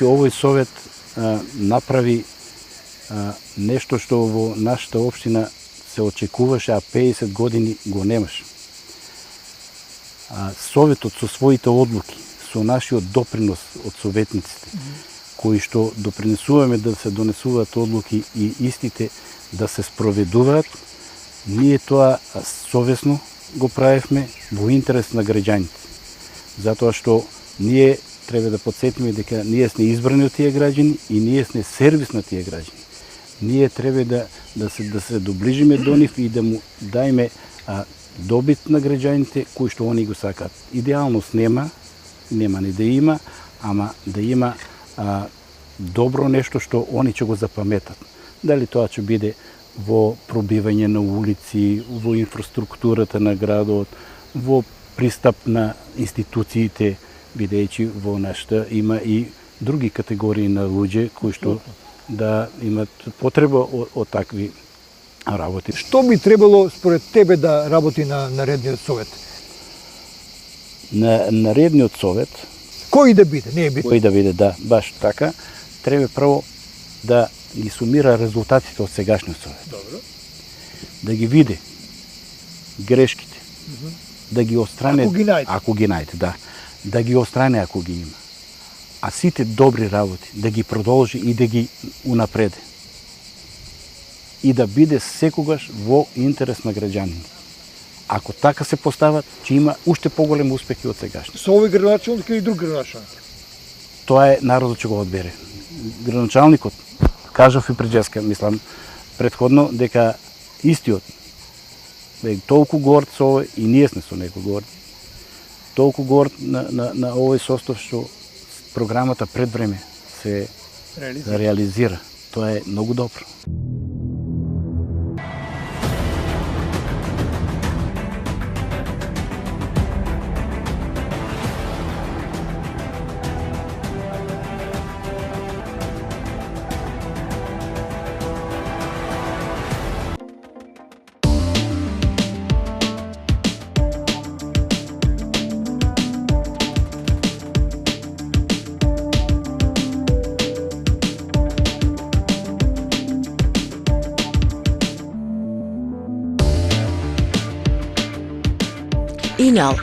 Значи, овој совет направи нешто што во нашата општина се очекуваше, а 50 години го немаше. Советот со своите одлуки, со нашиот допринос од советниците, кои што допринесуваме да се донесуваат одлуки и истите да се спроведуваат, ние тоа совесно го правевме во интерес на граѓаните. Затоа што ние треба да подсетиме дека ние сме избрани од тие граѓани и ние сме сервис на тие граѓани. Ние треба да се доближиме до нив и да му дајме добит на граѓаните кои што они го сакаат. Идеалност нема ни да има, ама да има добро нешто што они ќе го запаметат. Дали тоа ќе биде во пробивање на улици, во инфраструктурата на градот, во пристап на институциите, бидејќи во нашата има и други категории на луѓе кои што да имат потреба од такви работи. Што би требало според тебе да работи на наредниот совет? На наредниот совет Кој да биде? Не е битно. Кој да биде, да, баш така, треба прво да ги сумира резултатите од сегашниот совет. Добро. Да ги види грешките, да ги отстране Ако ги најде. да. Да ги отстране ако ги има. А сите добри работи да ги продолжи и да ги унапреде. И да биде секогаш во интерес на граѓаните. Ако така се постават, ќе има уште поголеми успехи од сегашните. Со овој градоначалник или друг градоначалник? Тоа е народот ќе го одбере. Градоначалникот, кажав и преджеска, мислам, предходно, дека истиот е толку горд со овој, и ние сме со него горди, толку горд на овој состав што програмата пред време се реализира. Тоа е многу добро. Inal